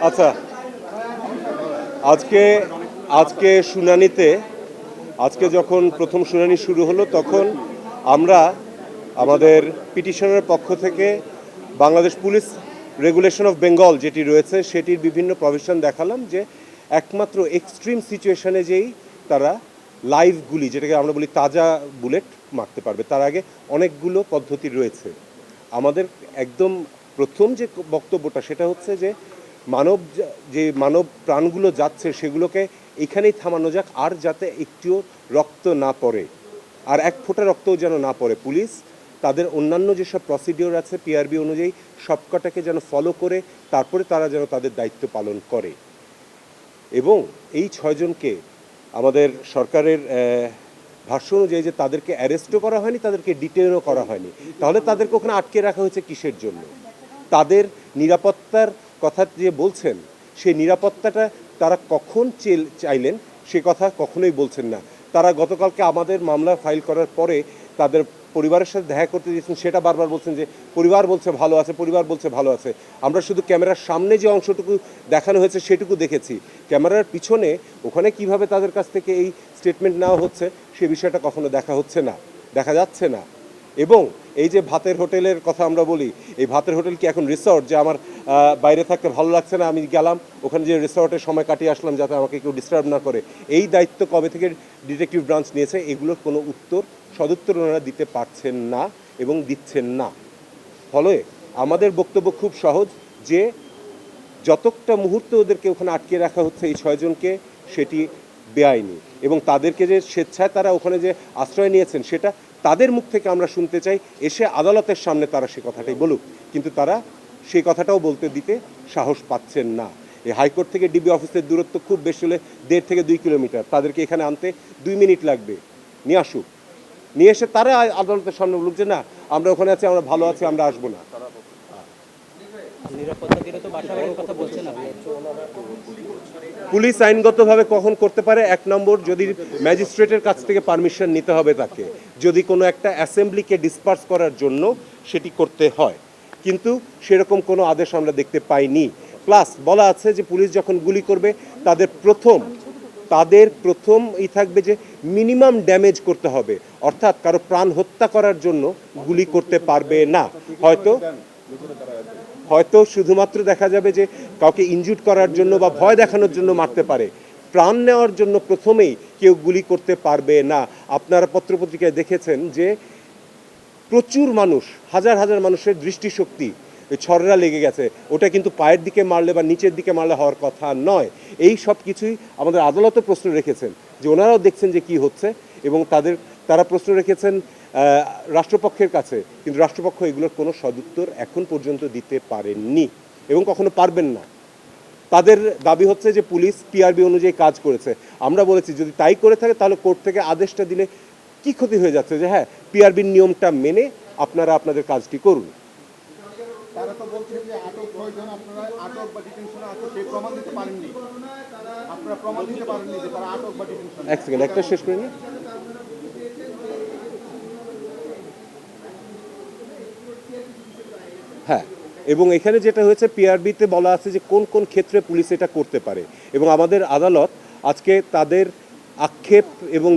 আচ্ছা, আজকে আজকে শুনানিতে আজকে যখন প্রথম শুনানি শুরু হলো তখন আমরা আমাদের পিটিশনের পক্ষ থেকে Bangladesh police regulation of Bengal যেটি রয়েছে সেটির বিভিন্ন প্রভিশন দেখালাম যে একমাত্র এক্সট্রিম সিচুয়েশনে যেই তারা লাইভ গুলি, যেটাকে আমরা বলি তাজা বুলেট মারতে পারবে। তার আগে অনেকগুলো পদ্ধতি রয়েছে। আমাদের একদম প্রথম যে বক্তব্যটা সেটা হচ্ছে যে মানব প্রাণগুলো যাচ্ছে সেগুলোকে এখানেই থামানো যাক, আর যাতে একটুও রক্ত না পড়ে, আর এক ফোঁটা রক্তও যেন না পড়ে। পুলিশ তাদের অন্যান্য যেসব প্রসিডিওর আছে পিআরবি অনুযায়ী সবকটাকে যেন ফলো করে তারপরে তারা যেন তাদের দায়িত্ব পালন করে। এবং এই ছয়জনকে আমাদের সরকারের ভাষ্য অনুযায়ী যে তাদেরকে অ্যারেস্টও করা হয়নি, তাদেরকে ডিটেনও করা হয়নি, তাহলে তাদেরকে ওখানে আটকে রাখা হয়েছে কিসের জন্য? তাদের নিরাপত্তার কথা যে বলছেন সেই নিরাপত্তাটা তারা কখন চাইলেন সে কথা কখনোই বলছেন না। তারা গতকালকে আমাদের মামলা ফাইল করার পরে তাদের পরিবারের সাথে দেখা করতে দিয়েছেন, সেটা বারবার বলছেন যে পরিবার বলছে ভালো আছে, পরিবার বলছে ভালো আছে। আমরা শুধু ক্যামেরার সামনে যে অংশটুকু দেখানো হয়েছে সেটুকু দেখেছি, ক্যামেরার পিছনে ওখানে কিভাবে তাদের কাছ থেকে এই স্টেটমেন্ট নেওয়া হচ্ছে সে বিষয়টা কখনো দেখা যাচ্ছে না। এবং এই যে ভাতের হোটেলের কথা আমরা বলি, এই ভাতের হোটেল কি এখন রিসর্ট যে আমার বাইরে থাকতে ভালো লাগছে না, আমি গেলাম ওখানে যে রিসর্টে সময় কাটিয়ে আসলাম যাতে আমাকে কেউ ডিস্টার্ব না করে? এই দায়িত্ব কবে থেকে ডিটেকটিভ ব্রাঞ্চ নিয়েছে? এগুলোর কোনো সদুত্তর ওনারা দিতে পারছেন না এবং দিচ্ছেন না। ফলে আমাদের বক্তব্য খুব সহজ, যে যতটা মুহূর্ত ওদেরকে ওখানে আটকে রাখা হচ্ছে এই ছয়জনকে, সেটি বেআইনি। এবং তাদেরকে যে স্বেচ্ছায় তারা ওখানে যে আশ্রয় নিয়েছেন সেটা তাদের মুখ থেকে আমরা শুনতে চাই, এসে আদালতের সামনে তারা সে কথাটাই বলুক। কিন্তু তারা সেই কথাটাও বলতে দিতে সাহস পাচ্ছেন না। এই হাইকোর্ট থেকে ডিবি অফিসের দূরত্ব খুব বেশি হলে 1.5 থেকে 2 কিলোমিটার, তাদেরকে এখানে আনতে 2 মিনিট লাগবে। নিয়ে আসুক, নিয়ে এসে তারা আদালতের সামনে বলুক যে না আমরা ওখানে আছি, আমরা ভালো আছি, আমরা আসবো না। পুলিশ আইনগতভাবে কখন করতে পারে? 1 নম্বর, যদি ম্যাজিস্ট্রেটের কাছ থেকে পারমিশন নিতে হবে তাকে, যদি কোনো একটা অ্যাসেম্বলিকে ডিসপার্স করার জন্য সেটি করতে হয়, কিন্তু সেরকম কোনো আদেশ আমরা দেখতে পাইনি। প্লাস বলা আছে যে পুলিশ যখন গুলি করবে তাদের প্রথম থাকবে যে মিনিমাম ড্যামেজ করতে হবে, অর্থাৎ কারো প্রাণ হত্যা করার জন্য গুলি করতে পারবে না। হয়তো শুধুমাত্র দেখা যাবে যে কাউকে ইনজুর করার জন্য বা ভয় দেখানোর জন্য মারতে পারে, প্রাণ নেওয়ার জন্য প্রথমেই কেউ গুলি করতে পারবে না। আপনারা পত্রপত্রিকায় দেখেছেন যে প্রচুর মানুষ, হাজার হাজার মানুষের দৃষ্টিশক্তি ছররা লেগে গেছে, ওটা কিন্তু পায়ের দিকে মারলে বা নিচের দিকে মারলে হওয়ার কথা নয়। এই সব কিছুই আমাদের আদালতও প্রশ্ন রেখেছেন, যে ওনারাও দেখছেন যে কি হচ্ছে, এবং তারা প্রশ্ন রেখেছেন রাষ্ট্রপক্ষের কাছে, কিন্তু রাষ্ট্রপক্ষ এগুলোর কোনো সদুত্তর এখন পর্যন্ত দিতে পারেননি এবং কখনো পারবেন না। তাদের দাবি হচ্ছে যে পুলিশ পিআরবি অনুযায়ী কাজ করেছে। আমরা বলেছি যদি তাই করে থাকে তাহলে কোর্ট থেকে আদেশটা দিলে কি ক্ষতি হয়ে যাচ্ছে, যে হ্যাঁ পিআরবির নিয়মটা মেনে আপনারা আপনাদের কাজটি করুন। তারা তো বলছেন যে আটক 6 জন আপনারা আটক বা ডিটেনশনে আছে সেই প্রমাণ দিতে পারেননি, আপনারা প্রমাণ দিতে পারেননি যে তারা আটক বা ডিটেনশনে। এক সেকেন্ড, একটা শেষ করে নিই। হ্যাঁ, এবং এখানে যেটা হয়েছে পিআরবিতে বলা আছে যে কোন কোন ক্ষেত্রে পুলিশ এটা করতে পারে, এবং আমাদের আদালত আজকে তাদের আক্ষেপ এবং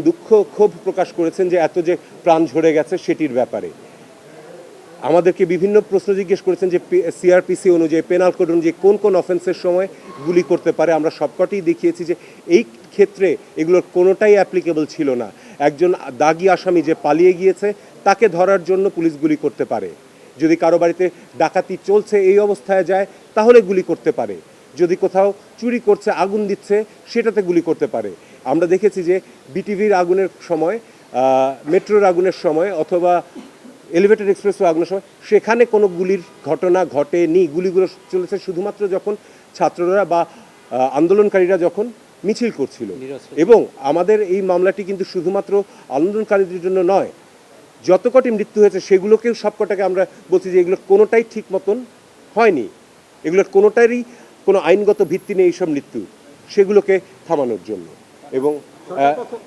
ক্ষোভ প্রকাশ করেছেন যে এত যে প্রাণ ঝরে গেছে সেটির ব্যাপারে। আমাদেরকে বিভিন্ন প্রশ্ন জিজ্ঞেস করেছেন যে সিআরপিসি অনুযায়ী, পেনাল কোড অনুযায়ী কোন কোন অফেন্সের সময় গুলি করতে পারে। আমরা সবকটাই দেখিয়েছি যে এই ক্ষেত্রে এগুলোর কোনোটাই অ্যাপ্লিকেবল ছিল না। একজন দাগী আসামি যে পালিয়ে গিয়েছে তাকে ধরার জন্য পুলিশ গুলি করতে পারে, যদি কারো বাড়িতে ডাকাতি চলছে এই অবস্থায় যায় তাহলে গুলি করতে পারে, যদি কোথাও চুরি করছে আগুন দিচ্ছে সেটাতে গুলি করতে পারে। আমরা দেখেছি যে বিটিভির আগুনের সময়, মেট্রোর আগুনের সময়, অথবা এলিভেটেড এক্সপ্রেসওয়ে আগুনের সময় সেখানে কোনো গুলির ঘটনা ঘটেনি। গুলিগুলো চলেছে শুধুমাত্র যখন ছাত্ররা বা আন্দোলনকারীরা যখন মিছিল করছিল। এবং আমাদের এই মামলাটি কিন্তু শুধুমাত্র আন্দোলনকারীদের জন্য নয়, যত কটি মৃত্যু হয়েছে সেগুলোকেও সবকটাকে আমরা বলছি যে এগুলোর কোনোটাই ঠিক মতন হয়নি, এগুলোর কোনোটারই কোনো আইনগত ভিত্তি নেই এইসব মৃত্যু, সেগুলোকে থামানোর জন্য। এবং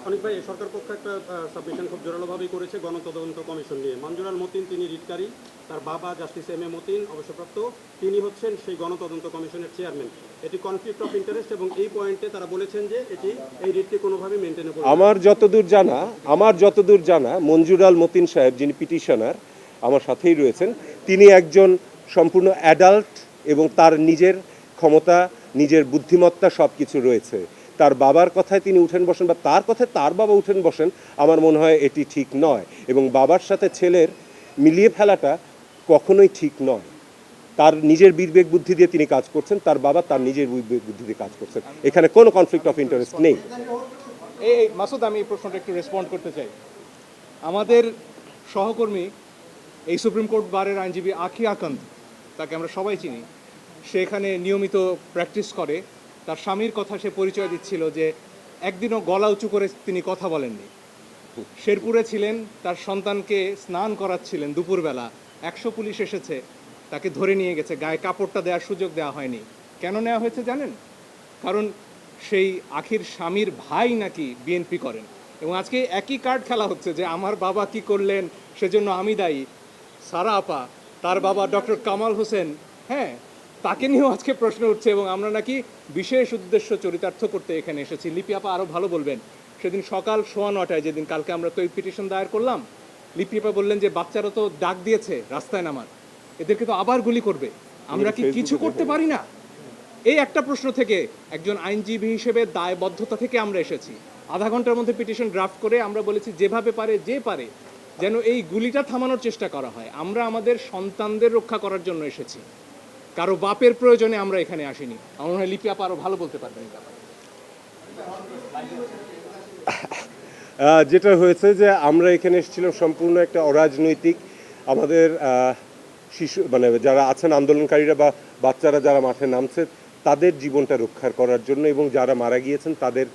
অনেক ভাই সরকার পক্ষ একটা সাবমিশন খুব জোরালোভাবেই করেছে গণতদন্ত কমিশন নিয়ে। মঞ্জুর আল মতিন তিনি রিটকারী, তার বাবা জাস্টিস এম এ মতিন অবসরপ্রাপ্ত, তিনি হচ্ছেন সেই গণতদন্ত কমিশনের চেয়ারম্যান। এটি কনফ্লিক্ট অফ ইন্টারেস্ট এবং এই পয়েন্টে তারা বলেছেন যে এই রিটকে কোনোভাবে মেনটেন করবে। আমার যতদূর জানা মঞ্জুর আল মতিন সাহেব যিনি পিটিশনার আমার সাথেই রয়েছেন, তিনি একজন সম্পূর্ণ অ্যাডাল্ট এবং তার নিজের ক্ষমতা, নিজের বুদ্ধিমত্তা সব কিছু রয়েছে। তার বাবার কথায় তিনি উঠেন বসেন বা তার কথায় তার বাবা উঠেন বসেন, আমার মনে হয় এটি ঠিক নয়। এবং বাবার সাথে ছেলের মিলিয়ে ফেলাটা কখনোই ঠিক নয়। তার নিজের বিবেক বুদ্ধি দিয়ে তিনি কাজ করছেন, তার বাবা তার নিজের বিবেক বুদ্ধি দিয়ে কাজ করছেন। এখানে কোনো কনফ্লিক্ট অফ ইন্টারেস্ট নেই। এই মাসুদ, আমি এই প্রশ্নটা একটু রেসপন্ড করতে চাই। আমাদের সহকর্মী এই সুপ্রিম কোর্ট বারের আইনজীবী আখি আকান্ত, তাকে আমরা সবাই চিনি, সে এখানে নিয়মিত প্র্যাকটিস করে। তার স্বামীর কথা সে পরিচয় দিচ্ছিল যে একদিনও গলা উঁচু করে তিনি কথা বলেননি। শেরপুরে ছিলেন, তার সন্তানকে স্নান করাচ্ছিলেন দুপুরবেলা, 100 পুলিশ এসেছে, তাকে ধরে নিয়ে গেছে, গায়ে কাপড়টা দেওয়ার সুযোগ দেওয়া হয়নি। কেন নেওয়া হয়েছে জানেন? কারণ সেই আখির স্বামীর ভাই নাকি বিএনপি করেন, এবং আজকে একই কার্ড খেলা হচ্ছে যে আমার বাবা কি করলেন সেজন্য আমি দায়ী। সারা আপা, তার বাবা ডক্টর কামাল হোসেন, হ্যাঁ, তাকে নিয়েও আজকে প্রশ্ন উঠছে, এবং আমরা নাকি বিশেষ উদ্দেশ্য চরিতার্থ করতে এখানে এসেছি। লিপি আপা আরও ভালো বলবেন। সেদিন সকাল 9:15 যেদিন কালকে আমরা তো এই পিটিশন দায়ের করলাম, লিপি আপা বললেন যে বাচ্চারা তো ডাক দিয়েছে রাস্তায় নামার, এদেরকে তো আবার গুলি করবে, আমরা কি কিছু করতে পারি না? এই একটা প্রশ্ন থেকে একজন আইনজীবী হিসেবে দায়বদ্ধতা থেকে আমরা এসেছি। আধা ঘন্টার মধ্যে পিটিশন ড্রাফট করে আমরা বলেছি যেভাবে পারে যে পারে যেন এই গুলিটা থামানোর চেষ্টা করা হয়। আমরা আমাদের সন্তানদের রক্ষা করার জন্য এসেছি, কারো বাপের প্রয়োজনে আমরা এখানে আসিনি। আমার মনে হয় লিপি আপা আরও ভালো বলতে পারবেন এই ব্যাপারে। যেটা হয়েছে যে আমরা এখানে এসেছিলাম সম্পূর্ণ একটা অরাজনৈতিক, আমাদের শিশু মানে যারা আছেন আন্দোলনকারীরা বা বাচ্চারা যারা মাঠে নামছে তাদের জীবনটা রক্ষা করার জন্য, এবং যারা মারা গিয়েছেন তাদের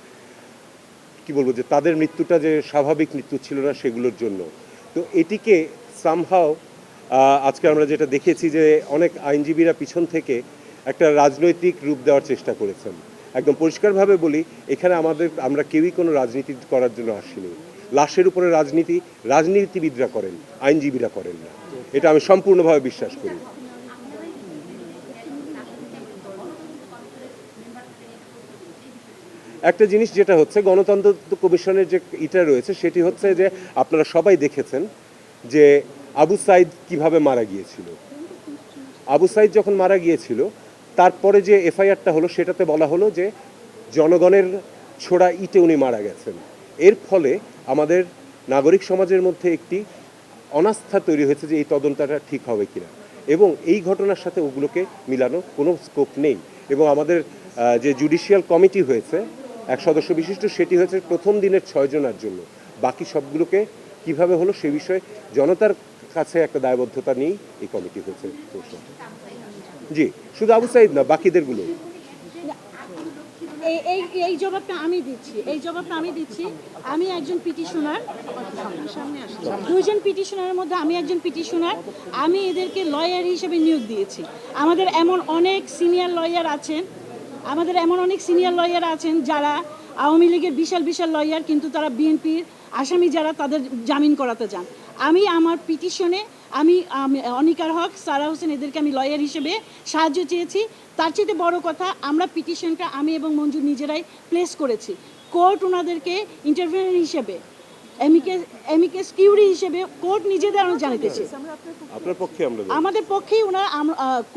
কি বলবো যে তাদের মৃত্যুটা যে স্বাভাবিক মৃত্যু ছিল না সেগুলোর জন্য। তো এটিকে সামহাও আজকে আমরা যেটা দেখেছি যে অনেক আইনজীবীরা পিছন থেকে একটা রাজনৈতিক রূপ দেওয়ার চেষ্টা করেছেন। একদম পরিষ্কারভাবে বলি, এখানে আমরা কেউই কোনো রাজনীতি করার জন্য আসিনি। লাশের উপরে রাজনীতিবিদরা করেন, আইনজীবীরা করেন না, এটা আমি সম্পূর্ণভাবে বিশ্বাস করি। একটা জিনিস যেটা হচ্ছে গণতন্ত্র কমিশনের যে এটা রয়েছে সেটি হচ্ছে যে আপনারা সবাই দেখেছেন যে আবু সাইদ কিভাবে মারা গিয়েছিল। আবু সাইদ যখন মারা গিয়েছিল তারপরে যে এফআইআরটা হলো সেটাতে বলা হলো যে জনগণের ছোড়া ইটে উনি মারা গেছেন। এর ফলে আমাদের নাগরিক সমাজের মধ্যে একটি অনাস্থা তৈরি হয়েছে যে এই তদন্তটা ঠিক হবে কিনা, এবং এই ঘটনার সাথে ওগুলোকে মিলানো কোনো স্কোপ নেই। এবং আমাদের যে জুডিশিয়াল কমিটি হয়েছে 1 সদস্য বিশিষ্ট, সেটি হয়েছে প্রথম দিনের 6 জনের জন্য। বাকি সবগুলোকে কিভাবে হলো সে বিষয়ে জনতার কাছে একটা দায়বদ্ধতা নিয়েই এই কমিটি হয়েছে। জি, শুধু আবু সাইদ না, বাকিদেরগুলো। এই জবাবটা আমি দিচ্ছি। আমি একজন পিটিশনার, দুজন পিটিশনারের মধ্যে আমি একজন পিটিশনার। আমি এদেরকে লয়ার হিসেবে নিয়োগ দিয়েছি। আমাদের এমন অনেক সিনিয়র লয়ার আছেন যারা আওয়ামী লীগের বিশাল লয়ার, কিন্তু তারা বিএনপির আসামি যারা তাদের জামিন করাতে যান। আমি আমার পিটিশনে আমি অনিকার হক, সারা হোসেন, এদেরকে আমি লয়ার হিসেবে সাহায্য চেয়েছি। তার চেয়ে বড় কথা, আমরা পিটিশনটা আমি এবং মঞ্জুর নিজেরাই প্লেস করেছি। কোর্ট ওনাদেরকে ইন্টারভিউয়ার হিসেবে, এমিকেস কিউরি হিসেবে কোর্ট নিজেদের জানাতেছে। আমাদের পক্ষেই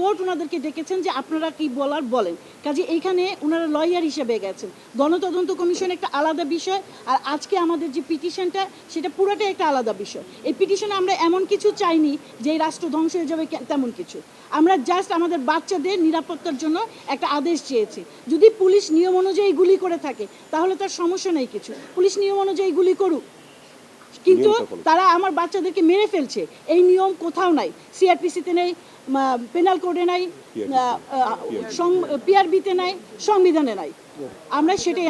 কোর্ট ওনাদেরকে ডেকেছেন যে আপনারা কি বলার বলেন। কাজে এইখানে ওনারা লয়ার হিসেবে গেছেন। গণতদন্ত কমিশন একটা আলাদা বিষয়, আর আজকে আমাদের যে পিটিশনটা সেটা পুরোটাই একটা আলাদা বিষয়। এই পিটিশনে আমরা এমন কিছু চাইনি যে এই রাষ্ট্র ধ্বংস হয়ে যাবে, তেমন কিছু। আমরা জাস্ট আমাদের বাচ্চাদের নিরাপত্তার জন্য একটা আদেশ চেয়েছি। যদি পুলিশ নিয়ম অনুযায়ী গুলি করে থাকে তাহলে তার সমস্যা নেই কিছু, পুলিশ নিয়ম অনুযায়ী গুলি করুক, কিন্তু তারা আমার বাচ্চাদেরকে মেরে ফেলছে, এই নিয়ম কোথাও নাই। সিআরপিসিতে নেই, পেনাল কোডে নাই, পিআরবিতে নাই, সংবিধানে নাই। আমরা সেটাই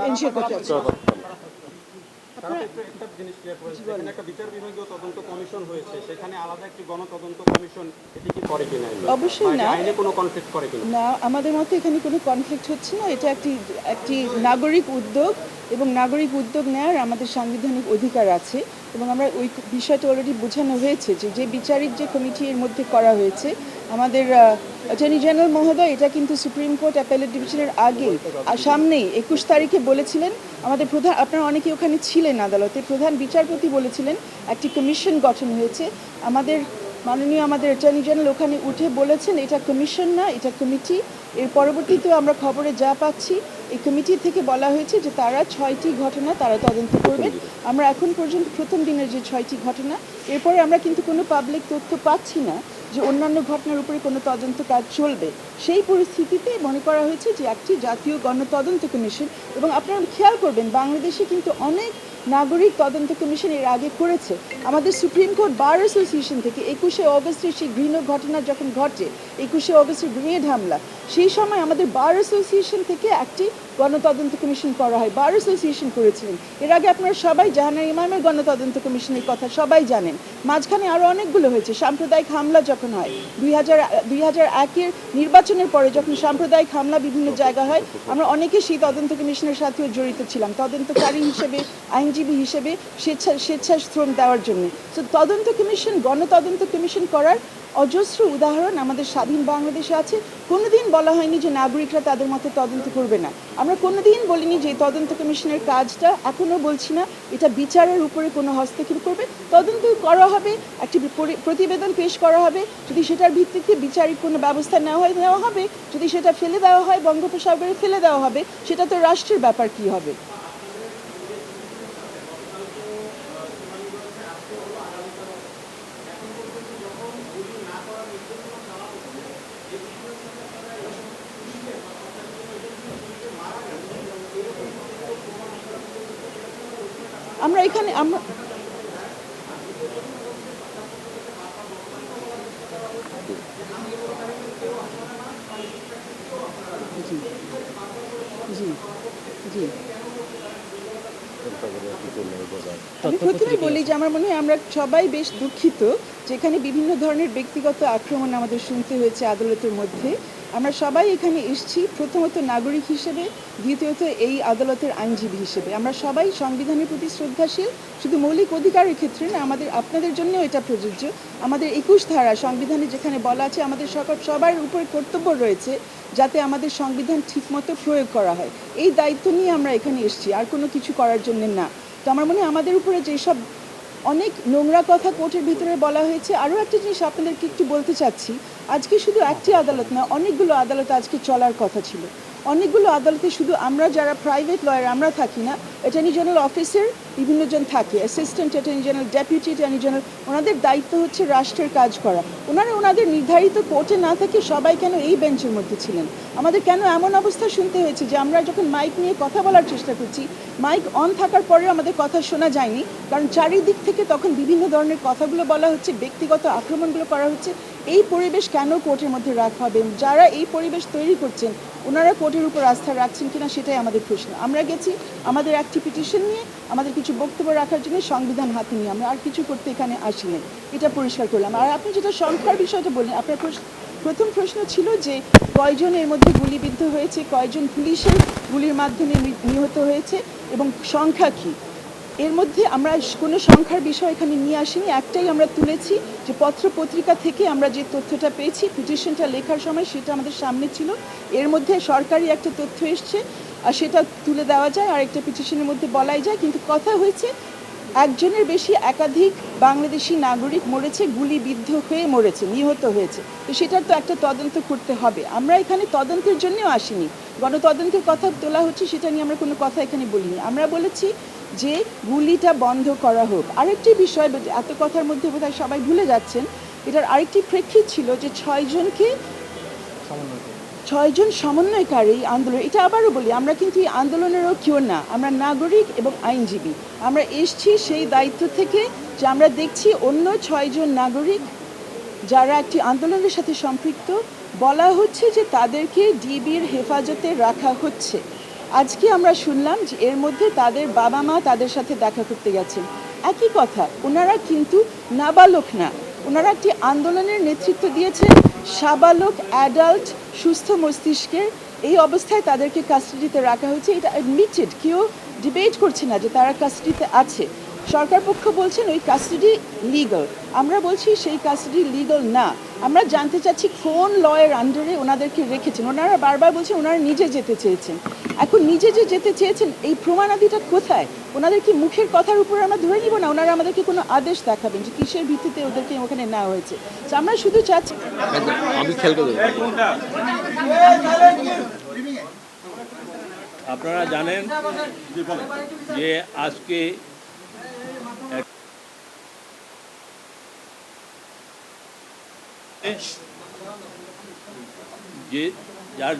এনশিওর করতে চাচ্ছি। একটা জিনিস ক্লিয়ার করেছে, এখানে একটা বিচার বিভাগীয় তদন্ত কমিশন হয়েছে, সেখানে আলাদা একটি গণতদন্ত কমিশন এটি কি করে কিনা? অবশ্যই না, আইনে কোনো কনফ্লিক্ট করে কিনা? না, আমাদের মতে এখানে কোনো কনফ্লিক্ট হচ্ছে না। এটা একটি নাগরিক উদ্যোগ এবং নাগরিক উদ্যোগ নেওয়ার আমাদের সাংবিধানিক অধিকার আছে এবং আমরা ওই বিষয়টা অলরেডি বোঝানো হয়েছে যে বিচারিক যে কমিটি এর মধ্যে করা হয়েছে আমাদের অ্যাটর্নি জেনারেল মহোদয় এটা কিন্তু সুপ্রিম কোর্ট অ্যাপেলেট ডিভিশনের আগেই সামনেই 21 তারিখে বলেছিলেন আমাদের প্রধান, আপনারা অনেকে ওখানে ছিলেন আদালতে, প্রধান বিচারপতি বলেছিলেন একটি কমিশন গঠন হয়েছে। আমাদের মাননীয় অ্যাটর্নি জেনারেল ওখানে উঠে বলেছেন এটা কমিশন না, এটা কমিটি। এর পরবর্তীতেও আমরা খবরে যা পাচ্ছি এই কমিটি থেকে বলা হয়েছে যে তারা 6টি ঘটনা তারা তদন্ত করবেন। আমরা এখন পর্যন্ত প্রথম দিনের যে 6টি ঘটনা, এরপরে আমরা কিন্তু কোনো পাবলিক তথ্য পাচ্ছি না যে অন্যান্য ঘটনার উপরে কোনো তদন্ত কাজ চলবে। সেই পরিস্থিতিতে মনে করা হয়েছে যে একটি জাতীয় গণতদন্ত কমিশন, এবং আপনারা খেয়াল করবেন বাংলাদেশে কিন্তু অনেক নাগরিক তদন্ত কমিশন এর আগে করেছে। আমাদের সুপ্রিম কোর্ট বার অ্যাসোসিয়েশন থেকে 21শে অগস্টের সেই ঘৃণ্য ঘটনা যখন ঘটে, 21শে অগস্টের গ্রেনেড হামলা, সেই সময় আমাদের বার অ্যাসোসিয়েশন থেকে একটি গণতদন্ত কমিশন করা হয়, বার অ্যাসোসিয়েশন করেছিলেন। এর আগে আপনারা সবাই জাহানারা ইমামের গণতদন্ত কমিশনের কথা সবাই জানেন। মাঝখানে আরও অনেকগুলো হয়েছে। সাম্প্রদায়িক হামলা যখন হয় 2001-এর নির্বাচনের পরে যখন সাম্প্রদায়িক হামলা বিভিন্ন জায়গা হয়, আমরা অনেকে সেই তদন্ত কমিশনের সাথেও জড়িত ছিলাম, তদন্তকারী হিসেবে, আইনজীবী হিসেবে স্বেচ্ছাশ্রম দেওয়ার জন্য। তো তদন্ত কমিশন, গণতদন্ত কমিশন করার অজস্র উদাহরণ আমাদের স্বাধীন বাংলাদেশে আছে। কোনোদিন বলা হয়নি যে নাগরিকরা তাদের মতো তদন্ত করবে না। আমরা কোনোদিন বলিনি যে তদন্ত কমিশনের কাজটা, এখনও বলছি না এটা বিচারের উপরে কোনো হস্তক্ষেপ করবে। তদন্ত করা হবে, একটি প্রতিবেদন পেশ করা হবে, যদি সেটার ভিত্তিতে বিচারিক কোনো ব্যবস্থা নেওয়া হবে, যদি সেটা ফেলে দেওয়া হয় বঙ্গোপসাগরে ফেলে দেওয়া হবে, সেটা তো রাষ্ট্রের ব্যাপার কী হবে। আমরা এখানে আমরা আমি প্রথমে বলি যে আমার মনে হয় আমরা সবাই বেশ দুঃখিত যেখানে বিভিন্ন ধরনের ব্যক্তিগত আক্রমণ আমাদের শুনতে হয়েছে আদালতের মধ্যে। আমরা সবাই এখানে এসেছি প্রথমত নাগরিক হিসেবে, দ্বিতীয়ত এই আদালতের আইনজীবী হিসেবে। আমরা সবাই সংবিধানের প্রতি শ্রদ্ধাশীল, শুধু মৌলিক অধিকারের ক্ষেত্রে না, আপনাদের জন্যও এটা প্রযোজ্য। আমাদের 21 ধারা সংবিধানে যেখানে বলা আছে আমাদের সবার উপরে কর্তব্য রয়েছে যাতে আমাদের সংবিধান ঠিকমতো প্রয়োগ করা হয়, এই দায়িত্ব নিয়ে আমরা এখানে এসেছি, আর কোনো কিছু করার জন্য না। তো আমার মনে হয় আমাদের উপরে যেসব অনেক নোংরা কথা কোর্টের ভিতরে বলা হয়েছে। আরও একটা জিনিস আপনাদেরকে একটু বলতে চাচ্ছি, আজকে শুধু একটি আদালত না, অনেকগুলো আদালত আজকে চলার কথা ছিল। অনেকগুলো আদালতে শুধু আমরা যারা প্রাইভেট লয়ার আমরা থাকি না, অ্যাটর্নি জেনারেল অফিসের বিভিন্নজন থাকে, assistant attorney general, deputy attorney general, ওনাদের দায়িত্ব হচ্ছে রাষ্ট্রের কাজ করা। ওনাদের নির্ধারিত কোর্টে না থাকে সবাই কেন এই বেঞ্চের মধ্যে ছিলেন? আমাদের কেন এমন অবস্থা শুনতে হয়েছে যে আমরা যখন মাইক নিয়ে কথা বলার চেষ্টা করছি, মাইক অন থাকার পরেও আমাদের কথা শোনা যায়নি, কারণ চারিদিক থেকে তখন বিভিন্ন ধরনের কথাগুলো বলা হচ্ছে, ব্যক্তিগত আক্রমণগুলো করা হচ্ছে। এই পরিবেশ কেন কোর্টের মধ্যে রাখা হবে? যারা এই পরিবেশ তৈরি করছেন ওনারা কোর্টের উপর আস্থা রাখছেন কিনা সেটাই আমাদের প্রশ্ন। আমরা গেছি আমাদের একটি পিটিশন নিয়ে, আমাদের কিছু বক্তব্য রাখার জন্য, সংবিধান হাতে নিয়ে, আমরা আর কিছু করতে এখানে আসিনি, এটা পরিষ্কার করলাম। আর আপনি যেটা সংখ্যার বিষয়টা বললেন, আপনার প্রথম প্রশ্ন ছিল যে কয়জন এর মধ্যে গুলিবিদ্ধ হয়েছে, কয়জন পুলিশের গুলির মাধ্যমে নিহত হয়েছে এবং সংখ্যা কী। এর মধ্যে আমরা কোনো সংখ্যার বিষয় এখানে নিয়ে আসিনি, একটাই আমরা তুলেছি যে পত্রপত্রিকা থেকে আমরা যে তথ্যটা পেয়েছি পিটিশনটা লেখার সময় সেটা আমাদের সামনে ছিল। এর মধ্যে সরকারি একটা তথ্য এসছে আর সেটা তুলে দেওয়া যায়, আর একটা পিটিশনের মধ্যে বলাই যায়, কিন্তু কথা হয়েছে একজনের বেশি একাধিক বাংলাদেশি নাগরিক মরেছে, গুলিবিদ্ধ হয়ে মরেছে, নিহত হয়েছে। তো সেটার তো একটা তদন্ত করতে হবে। আমরা এখানে তদন্তের জন্যও আসিনি, গণতদন্তের কথা তোলা হচ্ছে সেটা নিয়ে আমরা কোনো কথা এখানে বলিনি। আমরা বলেছি যে গুলিটা বন্ধ করা হোক। আরেকটি বিষয় এত কথার মধ্যে বোধহয় সবাই ভুলে যাচ্ছেন, এটার আরেকটি প্রেক্ষিত ছিল যে 6জন সমন্বয়কারী আন্দোলন। এটা আবারও বলি, আমরা কিন্তু এই আন্দোলনেরও কেউ না, আমরা নাগরিক এবং আইনজীবী। আমরা এসছি সেই দায়িত্ব থেকে যে আমরা দেখছি অন্য 6জন নাগরিক যারা একটি আন্দোলনের সাথে সম্পৃক্ত, বলা হচ্ছে যে তাদেরকে ডিবির হেফাজতে রাখা হচ্ছে। আজকে আমরা শুনলাম যে এর মধ্যে তাদের বাবা মা তাদের সাথে দেখা করতে গেছেন। একই কথা, ওনারা কিন্তু নাবালক না, ওনারা একটি আন্দোলনের নেতৃত্ব দিয়েছেন, সাবালক, অ্যাডাল্ট, সুস্থ মস্তিষ্কের। এই অবস্থায় তাদেরকে কাস্টাডিতে রাখা হয়েছে, এটা অ্যাডমিটেড, কেউ ডিবেট করছি না যে তারা কাস্টাডিতে আছে। সরকার পক্ষ বলছেন ওই কাস্টাডি লিগাল, আমরা বলছি সেই কাস্টাডি লিগাল না। আমরা জানতে চাচ্ছি কোন লয়ের আন্ডারে ওনাদেরকে রেখেছেন। ওনারা বারবার বলছেন ওনারা নিজে যেতে চেয়েছেন। এখন নিজে যে যেতে চেয়েছেন এই প্রমাণাদিটা কোথায়? ওনাদের কি মুখের কথার উপর আমরা ধরে নিব না? ওনারা আমাদেরকে কোনো আদেশ দেখাবেন যে কিসের ভিত্তিতে ওদেরকে ওখানে নেওয়া হয়েছে। তো আমরা শুধু চাচ্ছি আমি খেয়াল করে দেবো। আপনারা জানেন যে আজকে যে যার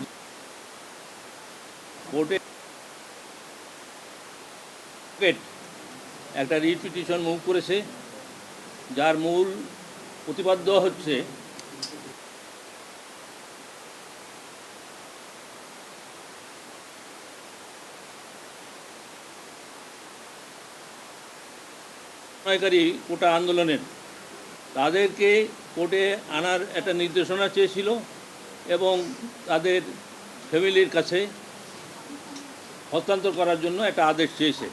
কোর্টে একটা রিট পিটিশন মুভ করেছে, যার মূল প্রতিপাদ্য হচ্ছে কোটা আন্দোলনের তাদেরকে কোর্টে আনার একটা নির্দেশনা চেয়েছিল এবং তাদের ফ্যামিলির কাছে হস্তান্তর করার জন্য একটা আদেশ চেয়েছে।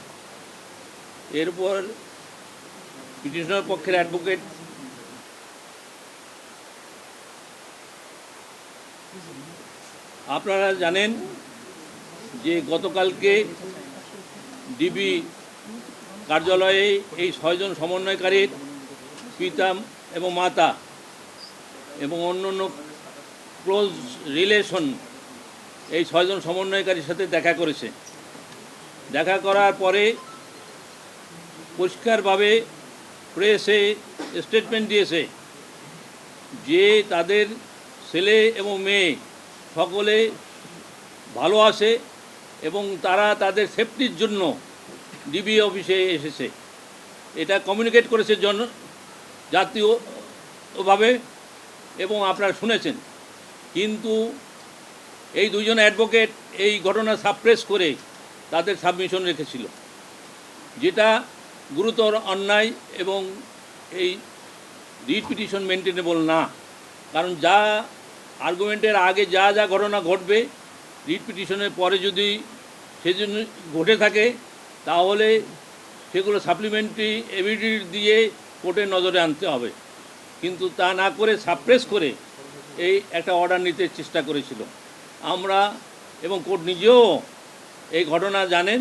এরপর পিটিশনার পক্ষের অ্যাডভোকেট আপনারা জানেন যে গতকালকে ডিবি কার্যালয়ে এই 6 জন সমন্বয়কারীর পিতা এবং মাতা এবং অন্যান্য ক্লোজ রিলেশন এই 6 জন সমন্বয়কারীর সাথে দেখা করেছে। দেখা করার পরে পরিষ্কারভাবে প্রেসে স্টেটমেন্ট দিয়েছে যে তাদের ছেলে এবং মেয়ে সকলে ভালো আছে এবং তারা তাদের সেফটির জন্য ডিবি অফিসে এসেছে। এটা কমিউনিকেট করেছে জাতীয়ভাবে এবং আপনারা শুনেছেন। কিন্তু এই দুইজন অ্যাডভোকেট এই ঘটনা সাপ্রেস করে তাদের সাবমিশন রেখেছিল, যেটা গুরুতর অন্যায় এবং এই রিট পিটিশন মেনটেনেবল না। কারণ যা আর্গুমেন্টের আগে যা যা ঘটনা ঘটবে, রিট পিটিশনের পরে যদি সেজন্য ঘটে থাকে তাহলে সেগুলো সাপ্লিমেন্টারি এভিডেন্স দিয়ে কোর্টের নজরে আনতে হবে। কিন্তু তা না করে সাপ্রেস করে এই একটা অর্ডার নিতে চেষ্টা করেছিল। আমরা এবং কোর্ট নিজেও এই ঘটনা জানেন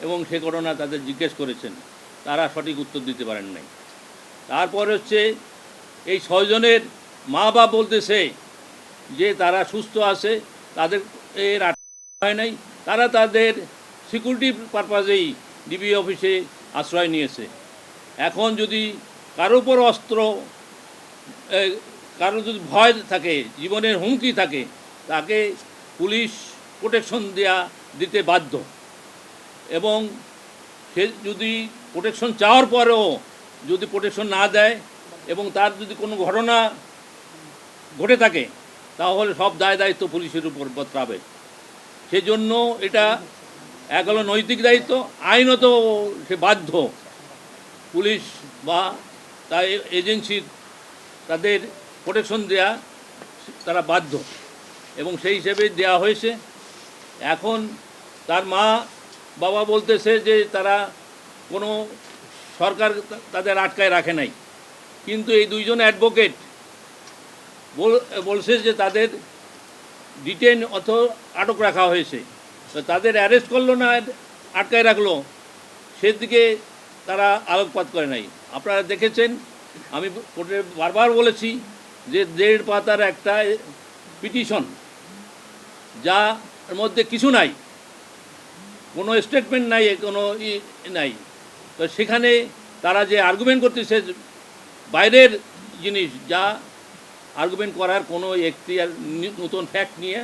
এবং সে ঘটনা তাদের জিজ্ঞেস করেছেন, তারা সঠিক উত্তর দিতে পারেন নাই। তারপর হচ্ছে এই 6 জনের মা বাপ বলতেছে যে তারা সুস্থ আছে, তাদের এর হয় নাই, তারা তাদের সিকিউরিটি পারপাজেই ডিবি অফিসে আশ্রয় নিয়েছে। এখন যদি কারো উপর অস্ত্র, কারো যদি ভয় থাকে, জীবনের হুমকি থাকে, তাকে পুলিশ প্রোটেকশন দিতে বাধ্য। এবং সে যদি প্রোটেকশন চাওয়ার পরেও যদি প্রোটেকশন না দেয় এবং তার যদি কোনো ঘটনা ঘটে থাকে তাহলে সব দায়িত্ব পুলিশের উপর বর্তাবে। সেজন্য এটা এক হলো নৈতিক দায়িত্ব, আইনত সে বাধ্য, পুলিশ বা তার এজেন্সির তাদের প্রোটেকশন দেয়া তারা বাধ্য এবং সেই হিসেবে দেয়া হয়েছে। এখন তার মা বাবা বলতেছে যে তারা কোনো সরকার তাদের আটকায় রাখে নাই, কিন্তু এই দুইজন অ্যাডভোকেট বলছে যে তাদের ডিটেন আটক রাখা হয়েছে। তো তাদের অ্যারেস্ট করলো না আটকায় রাখলো, সেদিকে তারা আলোকপাত করে নাই। আপনারা দেখেছেন, আমি কোর্টে বারবার বলেছি যে 1.5 পাতার একটা পিটিশন, যার মধ্যে কিছু নাই, কোনো স্টেটমেন্ট নাই, কোনো নাই। তো সেখানে তারা যে আর্গুমেন্ট করতেছে বাইরের জিনিস, যা আর্গুমেন্ট করার কোনো এখতিয়ার, নতুন ফ্যাক্ট নিয়ে,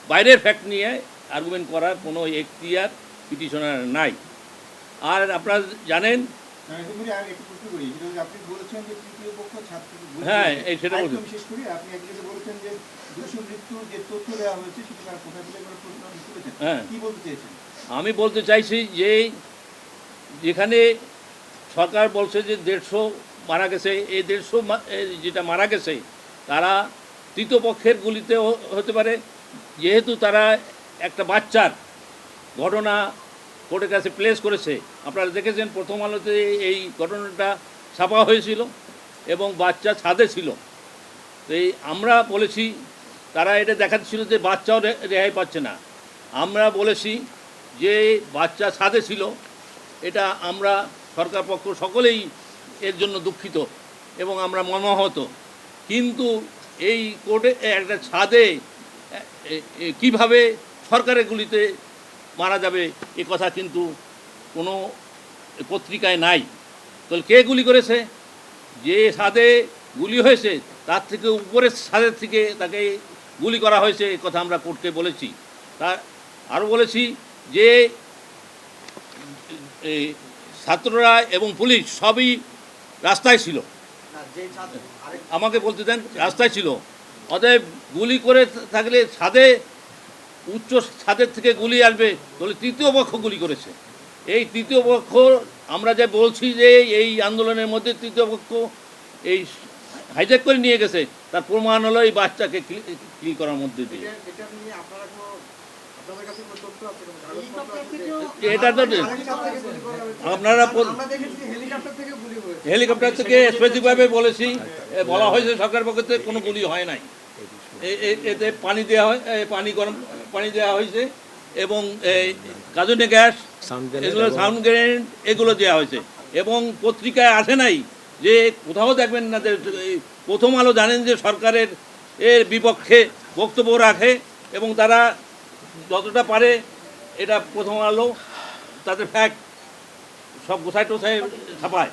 বাইরের ফ্যাক্ট নিয়ে আর্গুমেন্ট করার কোনো এখতিয়ার পিটিশনার নাই। আর আপনারা জানেন, আপনি বলেছেন যে তৃতীয় পক্ষ ছাত্র, হ্যাঁ সেটা বলছি, বিশেষ করে আপনি একদিকে বলেছেন যে দোষী মৃত্যুর যে তথ্য দেওয়া হয়েছে সেটা তারা কোথায় বলে প্রশ্ন তুলেছেন, হ্যাঁ কি বলতে চেয়েছেন? আমি বলতে চাইছি যে যেখানে সরকার বলছে যে 150 মারা গেছে, এই 150 যেটা মারা গেছে তারা তৃতীয় পক্ষের গুলিতে হতে পারে, যেহেতু তারা একটা বাচ্চার ঘটনা কোর্টের কাছে প্লেস করেছে। আপনারা দেখেছেন প্রথম আলোতে এই ঘটনাটা ছাপা হয়েছিল এবং বাচ্চা ছাদে ছিল। তো এই আমরা বলেছি, তারা এটা দেখাচ্ছিল যে বাচ্চাও রেহাই পাচ্ছে না। আমরা বলেছি যে বাচ্চা ছাদে ছিল, এটা আমরা সরকার পক্ষ সকলেই এর জন্য দুঃখিত এবং আমরা মর্মাহত। কিন্তু এই কোর্টে একটা ছাদে কিভাবে সরকারের গুলিতে মারা যাবে এ কথা কিন্তু কোনো পত্রিকায় নাই। তাহলে কে গুলি করেছে? যে ছাদে গুলি হয়েছে তার থেকে উপরের ছাদের থেকে তাকে গুলি করা হয়েছে, এ কথা আমরা কোর্টকে বলেছি। তা আরও বলেছি যে ছাত্ররা এবং পুলিশ সবই রাস্তায় ছিল, আমাকে বলতে দেন, রাস্তায় ছিল। অতএব গুলি করে থাকলে ছাদে, উচ্চ ছাদের থেকে গুলি আসবে, তাহলে তৃতীয় পক্ষ গুলি করেছে। এই তৃতীয় পক্ষ আমরা যে বলছি যে এই আন্দোলনের মধ্যে তৃতীয় পক্ষ এই হাইজ্যাক করে নিয়ে গেছে, তার প্রমাণ হলো এই বাচ্চাকে ক্লিক করার মধ্যে দিয়ে। এটা তো আপনারা হেলিকপ্টার থেকে স্পেসিফিকভাবে বলেছি, বলা হয়েছে সরকার পক্ষ থেকে কোনো গুলি হয় নাই। এতে পানি দেওয়া হয়, গরম পানি দেওয়া হয়েছে এবং কাজুনে গ্যাস, এগুলো সাউন্ড গ্রেনেড এগুলো দেওয়া হয়েছে। এবং পত্রিকায় আসে নাই যে কোথাও দেখবেন না যে প্রথম আলো জানেন যে সরকারের এর বিপক্ষে বক্তব্য রাখে এবং তারা যতটা পারে এটা প্রথম আলো তাদের ফ্যাক্ট সব গোছায় টোছায় ছাপায়।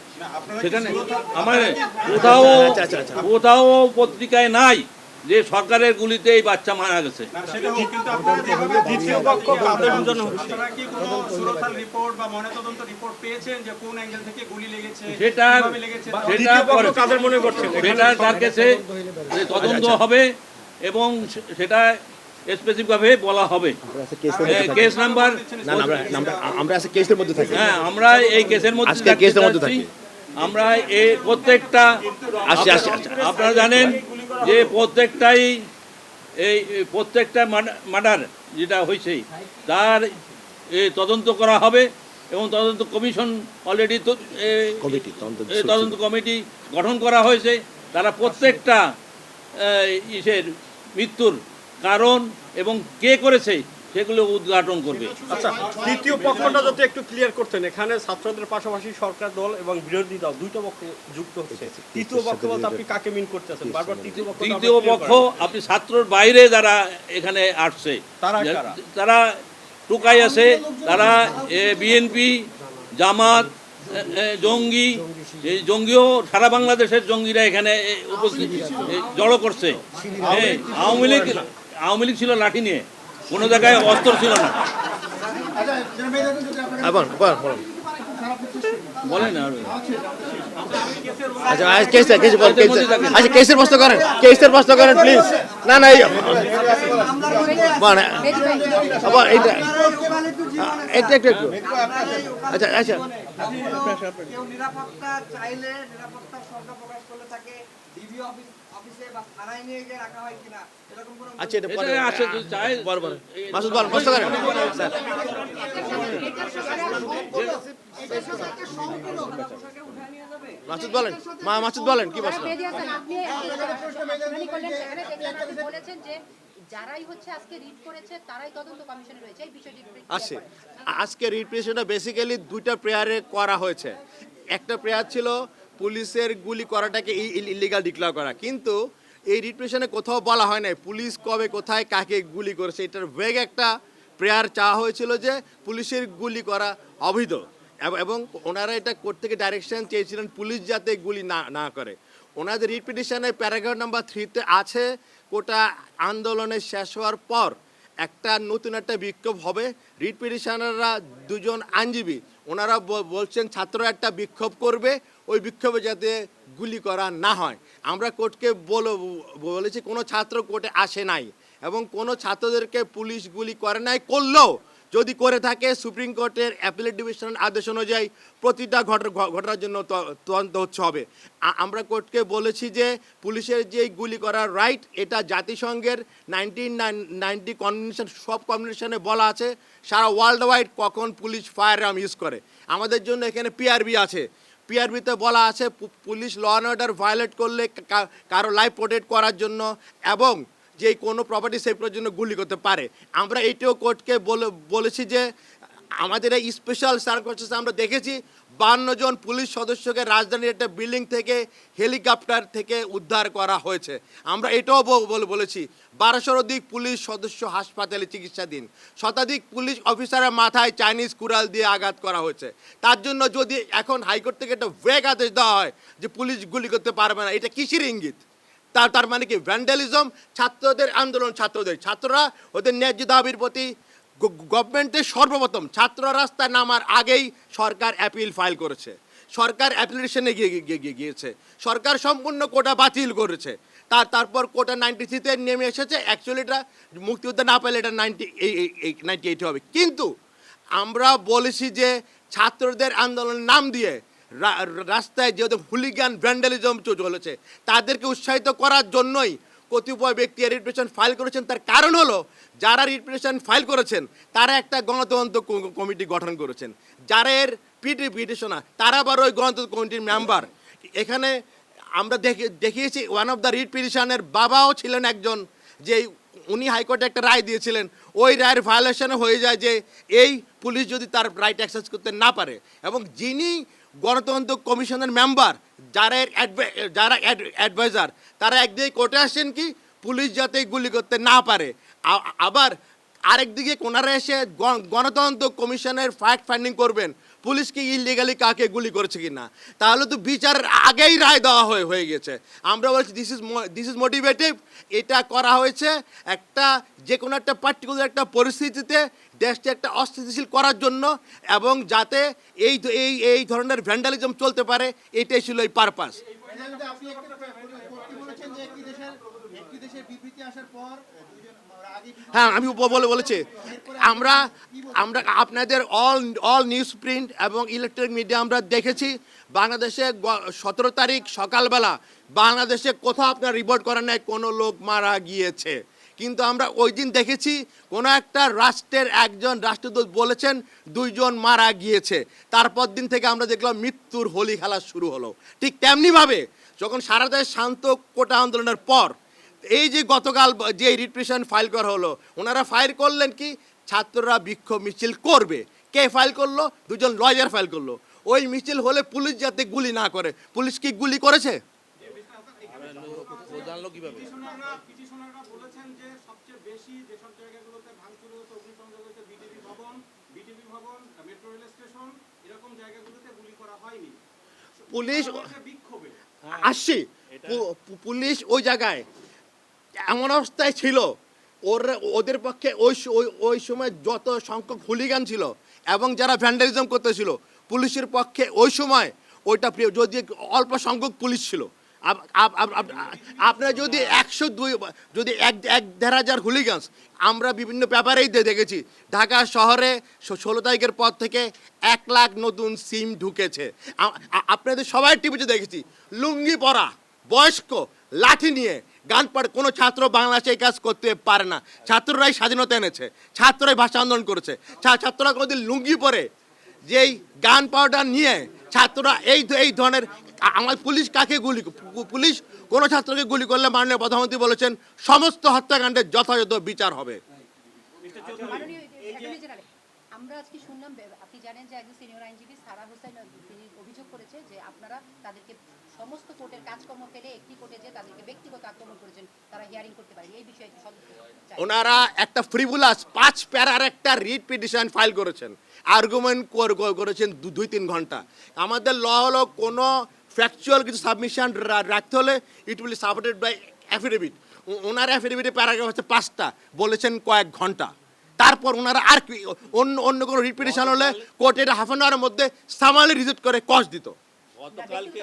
সেখানে আমার কোথাও পত্রিকায় নাই যে সরকারের গুলিতে এই বাচ্চা মারা গেছে। সেটা তার কাছে তদন্ত হবে এবং সেটা স্পেসিফিকভাবে বলা হবে। কেস নাম্বার আমরা আজকে কেসের মধ্যে থাকি। হ্যাঁ, আমরা এই কেসের মধ্যে থাকি। আমরা এই প্রত্যেকটা আপনারা জানেন যে প্রত্যেকটা মার্ডার যেটা হয়েছে তার তদন্ত করা হবে এবং তদন্ত কমিশন অলরেডি তদন্ত কমিটি গঠন করা হয়েছে। তারা প্রত্যেকটা মৃত্যুর কারণ এবং কে করেছে সেগুলো উদ্ঘাটন করবে। আচ্ছা, তৃতীয় পক্ষটা যদি একটু ক্লিয়ার করতেন, এখানে ছাত্রদের পাশাপাশি সরকার দল এবং বিরোধী দল দুইটা পক্ষ যুক্ত হচ্ছে। তৃতীয় পক্ষ বলতে আপনি কাকে মিন করতেছেন? বারবার তৃতীয় পক্ষ আপনি ছাত্রর বাইরে যারা এখানে আসছে তারা টোকাই আছে, তারা বিএনপি, জামাত, জঙ্গি, এই জঙ্গিও সারা বাংলাদেশের জঙ্গিরা এখানে উপস্থিত জড়ো করছে। আওয়ামী লীগ ছিল লাঠি নিয়ে, কোনো জায়গায় অস্ত্র ছিল না। বলেন কেসের প্রশ্ন করেন প্লিজ। না একটু আচ্ছা আচ্ছা নিরাপত্তা চাইলে নিরাপত্তার সংখ্যা প্রকাশ করলে থাকে ডিবি অফিসে বা থানায় নিয়ে গিয়ে রাখা হয় কিনা এরকম কোনো আচ্ছা এটা পরে মাসুদ বল প্রশ্ন করেন স্যার। মাসুদ বলেন কি প্রশ্ন? বলেছেন যে যারাই হচ্ছে আজকে রিট করেছে তারাই তদন্ত কমিশনে রয়েছে, এই বিষয়টি আজকে রিপ্রেজেন্টেশনটা বেসিক্যালি দুইটা প্রেয়ারে করা হয়েছে। একটা প্রেয়ার ছিল পুলিশের গুলি করাটাকে ইলিগাল ডিক্লেয়ার করা, কিন্তু এই রিপ্রেজেন্টেশনে কোথাও বলা হয় নাই পুলিশ কবে কোথায় কাকে গুলি করেছে। এটার ভেগ একটা প্রেয়ার চাওয়া হয়েছিল যে পুলিশের গুলি করা অবৈধ এবং ওনারা এটা কোর্ট থেকে ডাইরেকশন চেয়েছিলেন পুলিশ যাতে গুলি না করে। ওনাদের রিট পিটিশনের প্যারাগ্রাফ নাম্বার 3-তে আছে কোটা আন্দোলনের শেষ হওয়ার পর একটা নতুন একটা বিক্ষোভ হবে। রিট পিটিশনাররা দুজন আইনজীবী ওনারা বলছেন ছাত্ররা একটা বিক্ষোভ করবে, ওই বিক্ষোভে যাতে গুলি করা না হয়। আমরা কোর্টকে বলেছি কোনো ছাত্র কোর্টে আসে নাই এবং কোনো ছাত্রদেরকে পুলিশ গুলি করে নাই, করলেও যদি করে থাকে সুপ্রিম কোর্টের অ্যাপিলেট ডিভিশনের আদেশ অনুযায়ী প্রতিটা ঘটনার জন্য তদন্ত হচ্ছে হবে। আমরা কোর্টকে বলেছি যে পুলিশের যে গুলি করার রাইট এটা জাতিসংঘের 1990 কনভেনশন, সব কনভেনশনে বলা আছে সারা ওয়ার্ল্ড ওয়াইড কখন পুলিশ ফায়ার আর্ম ইউজ করে। আমাদের জন্য এখানে পিআরবি আছে, পিআরবিতে বলা আছে police law and order violate করলে কারো লাইফ প্রোটেক্ট করার জন্য এবং যে কোনো প্রপার্টি সেভ করার জন্য গুলি করতে পারে। আমরা এইটাও কোর্টকে বলেছি যে আমাদের এই স্পেশাল সার্কামস্টেন্সে আমরা দেখেছি 52 জন পুলিশ সদস্যকে রাজধানীর একটা বিল্ডিং থেকে হেলিকপ্টার থেকে উদ্ধার করা হয়েছে। আমরা এটাও বলেছি 1200 অধিক পুলিশ সদস্য হাসপাতালে চিকিৎসাধীন, শতাধিক পুলিশ অফিসারের মাথায় চাইনিজ কুড়াল দিয়ে আঘাত করা হয়েছে। তার জন্য যদি এখন হাইকোর্ট থেকে একটা ভেগ আদেশ দেওয়া হয় যে পুলিশ গুলি করতে পারবে না, এটা কিসের ইঙ্গিত? তার মানে কি ভ্যান্ডালিজম? ছাত্রদের আন্দোলন, ছাত্ররা ওদের ন্যায্য দাবির প্রতি গভর্নমেন্টের সর্বপ্রথম ছাত্র রাস্তায় নামার আগেই সরকার অ্যাপিল ফাইল করেছে, সরকার অ্যাপ্লিকেশনে গিয়েছে, সরকার সম্পূর্ণ কোটা বাতিল করেছে। তারপর কোটা 93-তে নেমে এসেছে। অ্যাকচুয়ালি এটা মুক্তিযোদ্ধা না পেলে এটা 98 হবে। কিন্তু আমরা বলেছি যে ছাত্রদের আন্দোলনের নাম দিয়ে রাস্তায় যেহেতু হুলিগান ভ্যান্ডালিজম চলেছে, তাদেরকে উৎসাহিত করার জন্যই কতিপয় ব্যক্তি রিট পিটিশন ফাইল করেছেন। তার কারণ হলো যারা রিট পিটিশন ফাইল করেছেন তারা একটা গণতদন্ত কমিটি গঠন করেছেন, যারা এর পিটিশনার তারা আবার ওই গণতদন্ত কমিটির মেম্বার। এখানে আমরা দেখিয়েছি ওয়ান অফ দ্য রিট পিটিশনের বাবাও ছিলেন একজন, যে উনি হাইকোর্টে একটা রায় দিয়েছিলেন, ওই রায়ের ভায়োলেশনে হয়ে যায় যে এই পুলিশ যদি তার রাইট অ্যাক্সেস করতে না পারে। এবং যিনি গণতন্ত্র কমিশনের মেম্বার, যারা অ্যাডভাইজার, তারা একদিকে কোর্টে আসছেন কি পুলিশ যাতে গুলি করতে না পারে, আবার আরেকদিকে কোনারা এসে গণতন্ত্র কমিশনের ফ্যাক্ট ফাইন্ডিং করবেন পুলিশ কি ইলিগালি কাকে গুলি করেছে কি না। তাহলে তো বিচারের আগেই রায় দেওয়া হয়ে গেছে। আমরা বলছি দিস ইজ মোটিভেটিভ। এটা করা হয়েছে একটা যে কোনো একটা পার্টিকুলার একটা পরিস্থিতিতে দেশকে একটা অস্থিতিশীল করার জন্য, এবং যাতে এই ধরনের ভ্যান্ডালিজম চলতে পারে, এটাই ছিল এই পারপাস। আপনি বলেছেন যে একটি দেশের বিবৃতি আসার পর হ্যাঁ, আমি বলেছি আমরা আপনাদের অল নিউজ প্রিন্ট এবং ইলেকট্রনিক মিডিয়া আমরা দেখেছি বাংলাদেশে 17 তারিখ সকালবেলা বাংলাদেশে কোথাও আপনার রিপোর্ট করেন নাই কোনো লোক মারা গিয়েছে। কিন্তু আমরা ওই দিন দেখেছি কোনো একটা রাষ্ট্রের একজন রাষ্ট্রদূত বলেছেন 2 জন মারা গিয়েছে। তারপর দিন থেকে আমরা দেখলাম মৃত্যুর হোলি খেলা শুরু হলো। ঠিক তেমনিভাবে যখন সারা দেশ শান্ত কোটা আন্দোলনের পর এই যে গতকাল যে রিট পিটিশন ফাইল করা হলো, ওনারা ফাইল করলেন কি ছাত্ররা বিক্ষোভ মিছিল করবে। কে ফাইল করলো? 2 জন লয়ার ফাইল করলো। ওই মিছিল হলে পুলিশ যাতে গুলি না করে, পুলিশ কি গুলি করেছে? পিটিশনাররা বলেছেন যে সবচেয়ে বেশি যেসব জায়গাগুলোতে ভাঙচুর হয়েছে, অগ্নিসংযোগ হয়েছে, বিটিভি ভবন, মেট্রো রেল স্টেশন, এরকম জায়গাগুলোতে গুলি করা হয়নি। পুলিশ বিক্ষোভে আসছি, পুলিশ ওই জায়গায় এমন অবস্থায় ছিল ওদের পক্ষে ওই সময় যত সংখ্যক হুলিগান ছিল এবং যারা ভ্যান্ডালিজম করতেছিল পুলিশের পক্ষে ওই সময় ওইটা যদি অল্প সংখ্যক পুলিশ ছিল। আপনারা যদি 102 যদি 1,500 হুলিগানস, আমরা বিভিন্ন পেপারেই দেখেছি ঢাকা শহরে 16 তারিখের পর থেকে 1 লাখ নতুন সিম ঢুকেছে। আপনাদের সবাই টিভিতে দেখেছি লুঙ্গি পরা বয়স্ক লাঠি নিয়ে গান পাড়ে। কোনো ছাত্র বাংলাদেশে এই কাজ করতে পারে না। ছাত্ররাই স্বাধীনতা এনেছে, ছাত্ররাই ভাষা আন্দোলন করেছে। ছাত্ররা কোনোদিন লুঙ্গি পরে যেই গান পাউডার নিয়ে ছাত্ররা এই ধরনের আমার পুলিশ কাকে পুলিশ কোনো ছাত্রকে গুলি করলে মাননীয় প্রধানমন্ত্রী বলেছেন সমস্ত হত্যাকাণ্ডের যথাযথ বিচার হবে। মাননীয় অ্যাটর্নি জেনারেল, আমরা আজকে শুনলাম, আপনি জানেন যে একজন সিনিয়র আইনজীবী সারা হোসেন তিনি অভিযোগ করেছে যে আপনারা তাদেরকে সমস্ত কোর্টের কাজকর্ম ফেলে একটি কোর্টে যে তাদেরকে ব্যক্তিগত আক্রমণ করেছেন, তারা হিয়ারিং করতে পারেনি। এই বিষয়ে ওনারা একটা ফ্রিভুলাস 5 প্যারার একটা রিট পিটিশন ফাইল করেছেন, আর্গুমেন্ট করেছেন 2-3 ঘন্টা। আমাদের ল হলো কোনো ফ্যাকচুয়াল কিছু সাবমিশন রাখতে হলে it will supported by affidavit. ওনার অ্যাফিডেভিটের প্যারাগ্রাফ হচ্ছে 5টা, বলেছেন কয়েক ঘন্টা। তারপর ওনারা আর কি অন্য কোনো রিট পিটিশন হলে কোর্টের হাফ অ্যান আওয়ারের মধ্যে সামালি রিজেক্ট করে কস দিত। গতকালকে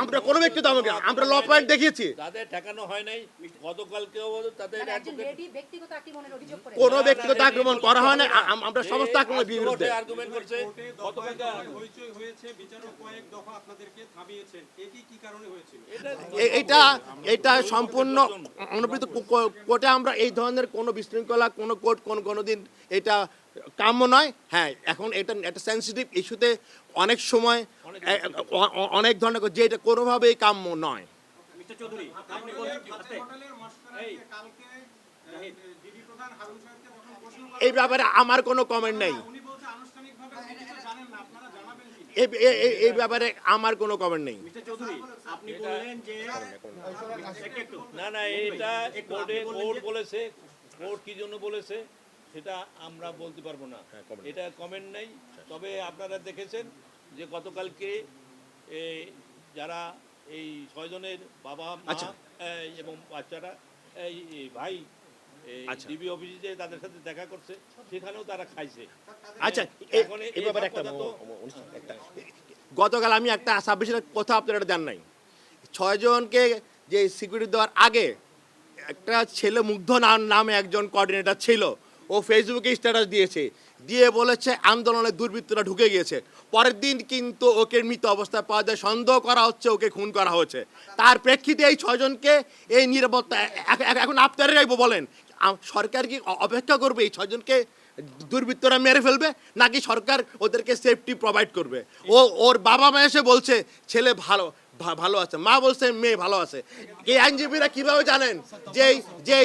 আমরা কোনো ব্যক্তিগত আমরা ল পয়েন্ট দেখিয়েছি, তাদের ঠেকানো হয় নাই। গতকালকেও তাদের একজন লেডি ব্যক্তিগত আক্রমণের অভিযোগ করে কোনো ব্যক্তিগত আক্রমণ করা হয় না। আমরা সমস্ত আক্রমণের বিরুদ্ধে। আর্গুমেন্ট করছে গতকালকে হইচই হয়েছে, বিচারক কয়েক দফা আপনাদেরকে থামিয়েছেন, এটি কি কারণে হয়েছিল? এটা সম্পূর্ণ অনুবৃত কোর্টে আমরা এই ধরনের কোনো বিশৃঙ্খলা কোনো কোর্ট কোনোদিন এটা কাম্য নয়। হ্যাঁ, এখন এটা একটা সেন্সিটিভ ইস্যুতে অনেক সময় অনেক ধরনের যে এটা কোনোভাবেই কাম্য নয়। মিস্টার চৌধুরী, আপনি বলেন কালকে ডিবি প্রধান হারুন সাহেবকে যখন প্রশ্ন করা এই ব্যাপারে আমার কোনো কমেন্ট নেই। উনি বলছে আনুষ্ঠানিকভাবে উনি কিছু জানেন না, আপনারা জানাবেন কি? এই ব্যাপারে আমার কোনো কমেন্ট নেই। মিস্টার চৌধুরী, আপনি বললেন যে না এটা কোর্ট বলেছে, কোর্ট কি জন্য বলেছে সেটা আমরা বলতে পারবো না, এটা কমেন্ট নেই। তবে আপনারা দেখেছেন যে গতকালকে যারা এই 6 জনের বাবা মা এবং বাচ্চারা এই ভাই ডিবি অফিসে যে তাদের সাথে দেখা করছে, সেখানেও তারা খাইছে। আচ্ছা, এখন এই ব্যাপারে একটা একটা গতকাল আমি একটা 26-এর কথা আপনারা জান নাই, 6 জনকে যে সিকিউরিটি দেওয়ার আগে একটা ছেলে মুগ্ধ নামে একজন কোঅর্ডিনেটর ছিল, ও ফেসবুকে স্ট্যাটাস দিয়ে বলেছে আন্দোলনে দুর্বৃত্তরা ঢুকে গিয়েছে। পরের দিন কিন্তু ওকে মৃত অবস্থায় পাওয়া যায়, সন্দেহ করা হচ্ছে ওকে খুন করা হয়েছে। তার প্রেক্ষিতে এই 6 জনকে এই নিরাপত্তা এখন আপনারাই বলেন, সরকার কি অপেক্ষা করবে এই 6 জনকে দুর্বৃত্তরা মেরে ফেলবে, নাকি সরকার ওদেরকে সেফটি প্রোভাইড করবে? ওর বাবা মা এসে বলছে ছেলে ভালো আছে, মা বলছে মেয়ে ভালো আছে। এই আইনজীবীরা কিভাবে জানেন যে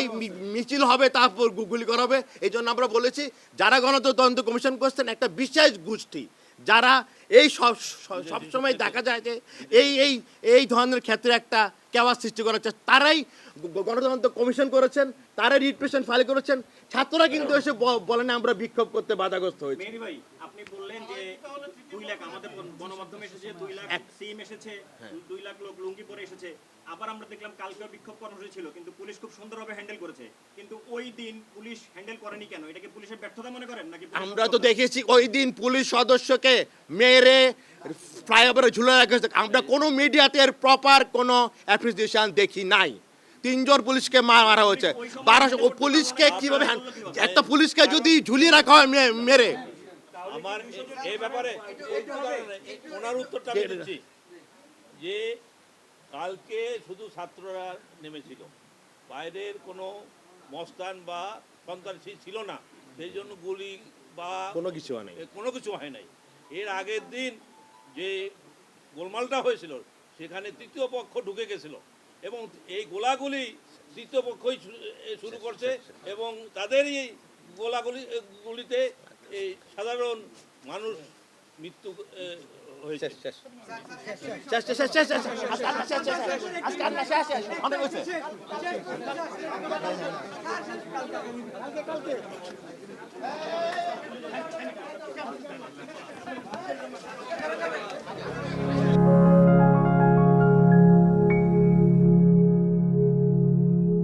মিছিল হবে তারপর গুলি করা হবে? এই জন্য আমরা বলেছি যারা গণতদন্ত কমিশন করছেন একটা বিশেষ গোষ্ঠী, যারা এই সবসময় দেখা যায় যে এই ধরনের ক্ষেত্রে একটা কেওয়াস সৃষ্টি করা হচ্ছে, তারাই গণতদন্ত কমিশন করেছেন, তারাই রিট পিটিশন ফাইল করেছেন। ছাত্ররা কিন্তু এসে বলেন আমরা বিক্ষোভ করতে বাধাগ্রস্ত হয়েছে। মেহেদী ভাই, আপনি বললেন যে 2 লাখ আমাদের গণমাধ্যমে এসেছে, 2 লাখ সিম এসেছে, 2 লাখ লোক লুঙ্গি পরে এসেছে। আবার আমরা দেখলাম কালকেও বিক্ষোভ কর্মসূচি ছিল, কিন্তু পুলিশ খুব সুন্দরভাবে হ্যান্ডেল করেছে। কিন্তু ওই দিন পুলিশ হ্যান্ডেল করেনি কেন? এটা কি পুলিশের ব্যর্থতা মনে করেন নাকি? আমরা তো দেখেছি ওই দিন পুলিশ সদস্যকে মেরে ফ্লাইওভারে ঝুলে রাখেছে। আমরা কোনো মিডিয়াতে এর প্রপার কোনো অ্যাপ্রিসিয়েশন দেখি নাই। 3 জন পুলিশকে মারা হয়েছে। 1200 পুলিশকে কিভাবে একটা পুলিশকে যদি ঝুলিয়ে রাখা হয় মেরে? আমার এই ব্যাপারে ওনার উত্তরটা আমি দিচ্ছি যে কালকে শুধু ছাত্ররা নেমেছিল, বাইরের কোনো মস্তান বা সন্ত্রাসী ছিল না, সেই জন্য গুলি বা কোনো কিছু হয় নাই। এর আগের দিন যে গোলমালটা হয়েছিল সেখানে তৃতীয় পক্ষ ঢুকে গেছিল এবং এই গোলাগুলি তৃতীয় পক্ষই শুরু করছে এবং তাদেরই এই গুলিতে এই সাধারণ মানুষ মৃত্যু হয়েছে।